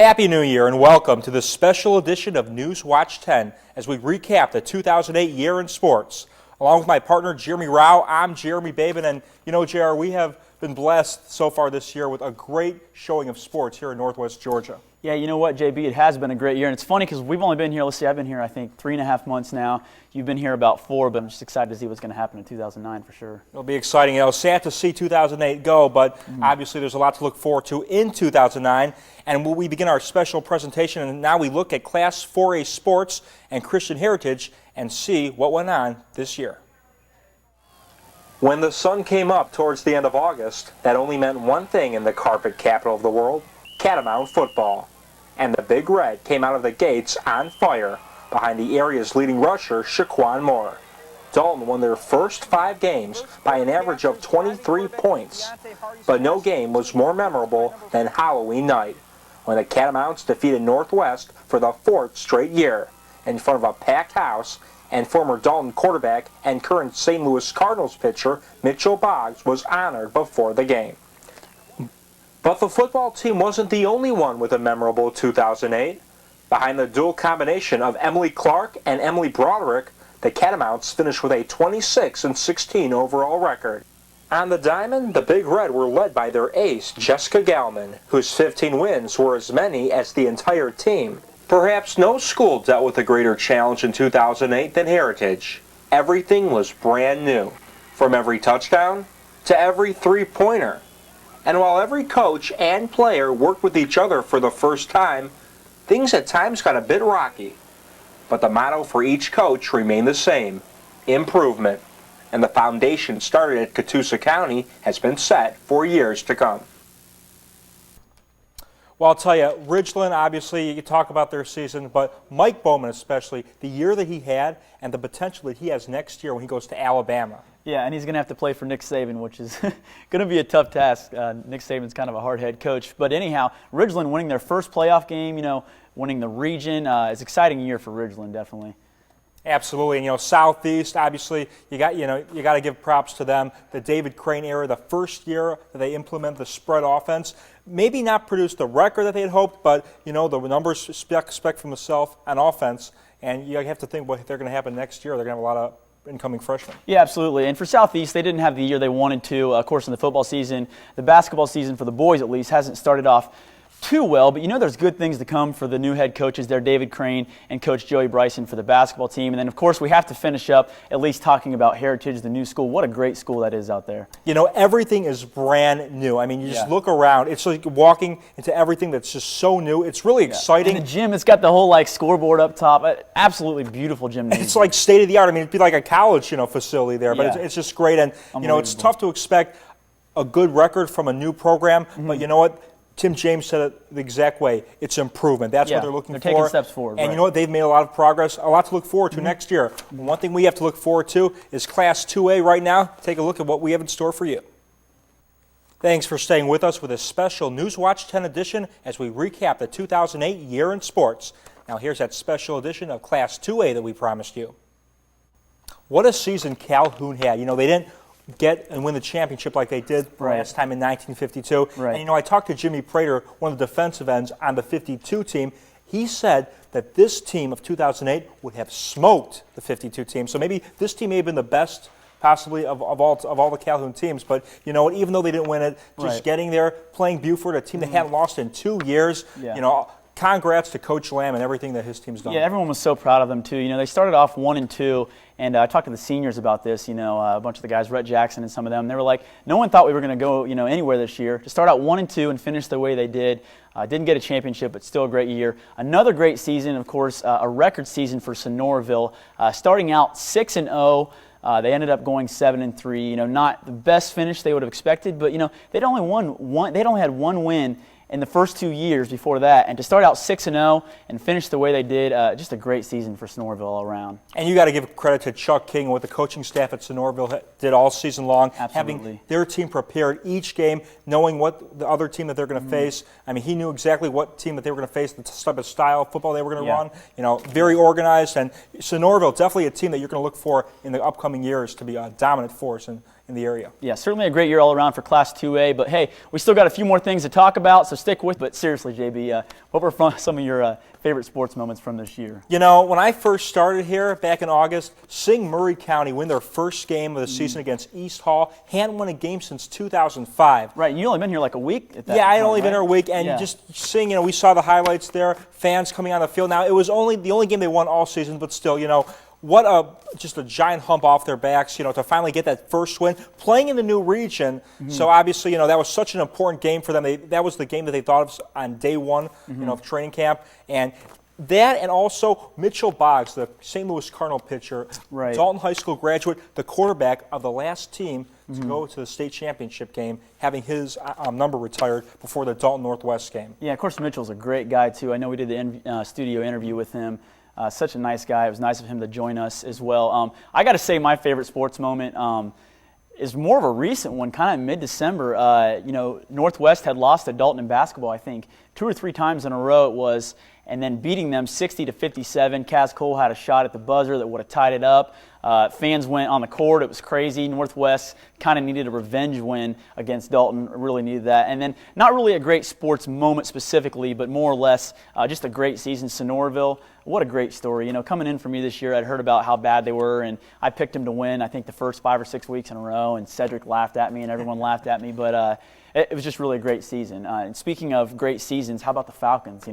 Happy New Year and welcome to this special edition of News Watch 10 as we recap the 2008 year in sports. Along with my partner Jeremy Rao, I'm Jeremy Babin, and you know, JR, we have been blessed so far this year with a great showing of sports here in Northwest Georgia. Yeah, you know what, JB, it has been a great year, and it's funny because we've only been here, let's see, I've been here I think 3.5 months now. You've been here about 4, but I'm just excited to see what's going to happen in 2009 for sure. It'll be exciting. You know, sad to see 2008 go, but obviously there's a lot to look forward to in 2009. And we begin our special presentation, and now we look at Class 4A sports and Christian heritage and see what went on this year. When the sun came up towards the end of August, that only meant one thing in the carpet capital of the world: Catamount football. And the Big Red came out of the gates on fire behind the area's leading rusher, Shaquan Moore. Dalton won their first 5 games by an average of 23 points. But no game was more memorable than Halloween night, when the Catamounts defeated Northwest for the 4th straight year in front of a packed house, and former Dalton quarterback and current St. Louis Cardinals pitcher Mitchell Boggs was honored before the game. But the football team wasn't the only one with a memorable 2008. Behind the dual combination of Emily Clark and Emily Broderick, the Catamounts finished with a 26-16 overall record. On the diamond, the Big Red were led by their ace, Jessica Gallman, whose 15 wins were as many as the entire team. Perhaps no school dealt with a greater challenge in 2008 than Heritage. Everything was brand new, from every touchdown to every three-pointer. And while every coach and player worked with each other for the first time, things at times got a bit rocky. But the motto for each coach remained the same: improvement. And the foundation started at Catoosa County has been set for years to come. Well, I'll tell you, Ridgeland, obviously, you can talk about their season, but Mike Bowman especially, the year that he had and the potential that he has next year when he goes to Alabama. Yeah, and he's going to have to play for Nick Saban, which is going to be a tough task. Nick Saban's kind of a hard head coach. But anyhow, Ridgeland winning their first playoff game, you know, winning the region. It's an exciting year for Ridgeland, definitely. Absolutely, and you know, Southeast, obviously, you got to give props to them. The David Crane era, the first year that they implemented the spread offense, maybe not produced the record that they had hoped, but you know, the numbers speak for themselves on offense, and you have to think what they're going to happen next year. They're going to have a lot of incoming freshmen. Yeah, absolutely. And for Southeast, they didn't have the year they wanted to. Of course, in the football season, the basketball season for the boys at least hasn't started off too well, but you know there's good things to come for the new head coaches there, David Crane and Coach Joey Bryson for the basketball team. And then, of course, we have to finish up at least talking about Heritage, the new school. What a great school that is out there. You know, everything is brand new. I mean, you just look around. It's like walking into everything that's just so new. It's really exciting. And the gym, it's got the whole, like, scoreboard up top. Absolutely beautiful gymnasium. It's like state-of-the-art. I mean, it'd be like a college, facility there, but it's just great. And, it's tough to expect a good record from a new program, but you know what? Tim James said it the exact way. It's improvement. That's what they're looking for. They're taking steps forward. And you know what? They've made a lot of progress, a lot to look forward to next year. One thing we have to look forward to is Class 2A right now. Take a look at what we have in store for you. Thanks for staying with us with a special News Watch 10 edition as we recap the 2008 year in sports. Now here's that special edition of Class 2A that we promised you. What a season Calhoun had. You know, they didn't get and win the championship like they did last time in 1952. Right. And I talked to Jimmy Prater, one of the defensive ends on the 52 team. He said that this team of 2008 would have smoked the 52 team. So maybe this team may have been the best possibly of all the Calhoun teams. But you know what, even though they didn't win it, just getting there, playing Buford, a team that hadn't lost in 2 years, congrats to Coach Lamb and everything that his team's done. Yeah, everyone was so proud of them, too. You know, they started off 1-2, and I talked to the seniors about this, a bunch of the guys, Rhett Jackson and some of them. They were like, no one thought we were going to go, anywhere this year. To start out 1-2 and finish the way they did. Didn't get a championship, but still a great year. Another great season, of course, a record season for Sonoraville. Starting out 6-0. They ended up going 7-3. Not the best finish they would have expected, but they'd only had one win in the first 2 years before that, and to start out 6-0 and finish the way they did, just a great season for Sonoraville all around. And you got to give credit to Chuck King and what the coaching staff at Sonoraville did all season long, having their team prepared each game, knowing what the other team that they're going to face. I mean, he knew exactly what team that they were going to face, the type of style of football they were going to run. Very organized, and Sonoraville definitely a team that you're going to look for in the upcoming years to be a dominant force in in the area. Yeah, certainly a great year all around for Class 2A, but hey, we still got a few more things to talk about, so stick with. But seriously, JB, what were some of your favorite sports moments from this year? You know, when I first started here back in August, seeing Murray County win their first game of the season against East Hall, hadn't won a game since 2005. Right, you only been here like a week at that Yeah, I had point, only been right? here a week, and just seeing, we saw the highlights there, fans coming on the field. Now, it was only the only game they won all season, but still, what just a giant hump off their backs, to finally get that first win, playing in the new region. So obviously, that was such an important game for them. That was the game that they thought of on day one, of training camp, and that, and also Mitchell Boggs, the St. Louis Cardinal pitcher, right. Dalton High School graduate, the quarterback of the last team to go to the state championship game, having his number retired before the Dalton Northwest game. Yeah, of course, Mitchell's a great guy too. I know we did the studio interview with him. Such a nice guy. It was nice of him to join us as well. I got to say my favorite sports moment is more of a recent one, kind of mid-December. Northwest had lost to Dalton in basketball, I think, 2 or 3 times in a row it was, and then beating them 60-57. Kaz Cole had a shot at the buzzer that would have tied it up. Fans went on the court. It was crazy. Northwest kind of needed a revenge win against Dalton, really needed that. And then not really a great sports moment specifically, but more or less just a great season. Sonoraville, what a great story. Coming in for me this year, I'd heard about how bad they were, and I picked them to win, I think, the first 5 or 6 weeks in a row, and Cedric laughed at me, and everyone laughed at me. But it was just really a great season. And speaking of great seasons, how about the Falcons,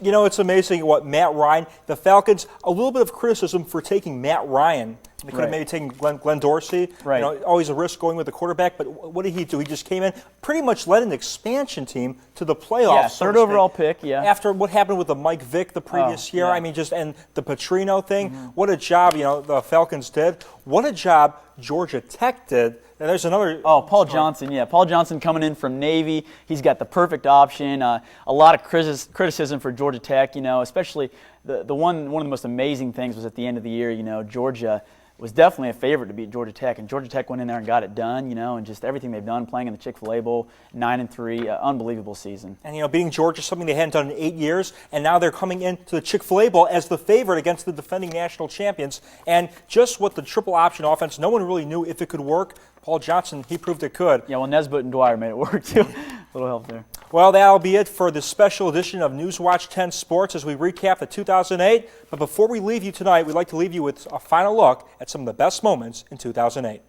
It's amazing what Matt Ryan, the Falcons, a little bit of criticism for taking Matt Ryan. They could have maybe taken Glenn Dorsey. Right. Always a risk going with the quarterback, but what did he do? He just came in, pretty much led an expansion team to the playoffs. Yeah, third overall pick, yeah. After what happened with the Mike Vick the previous year, yeah. And the Petrino thing, what a job, the Falcons did. What a job Georgia Tech did. And there's another. Oh, Paul Johnson, yeah. Paul Johnson coming in from Navy. He's got the perfect option. A lot of criticism for Georgia Tech, especially one of the most amazing things was at the end of the year, Georgia was definitely a favorite to beat Georgia Tech, and Georgia Tech went in there and got it done, and just everything they've done, playing in the Chick-fil-A Bowl, 9-3, unbelievable season. And beating Georgia, something they hadn't done in 8 years, and now they're coming into the Chick-fil-A Bowl as the favorite against the defending national champions. And just what the triple option offense, no one really knew if it could work. Paul Johnson, he proved it could. Yeah, well, Nesbitt and Dwyer made it work too. A little help there. Well, that'll be it for this special edition of Newswatch 10 Sports as we recap the 2008. But before we leave you tonight, we'd like to leave you with a final look at some of the best moments in 2008.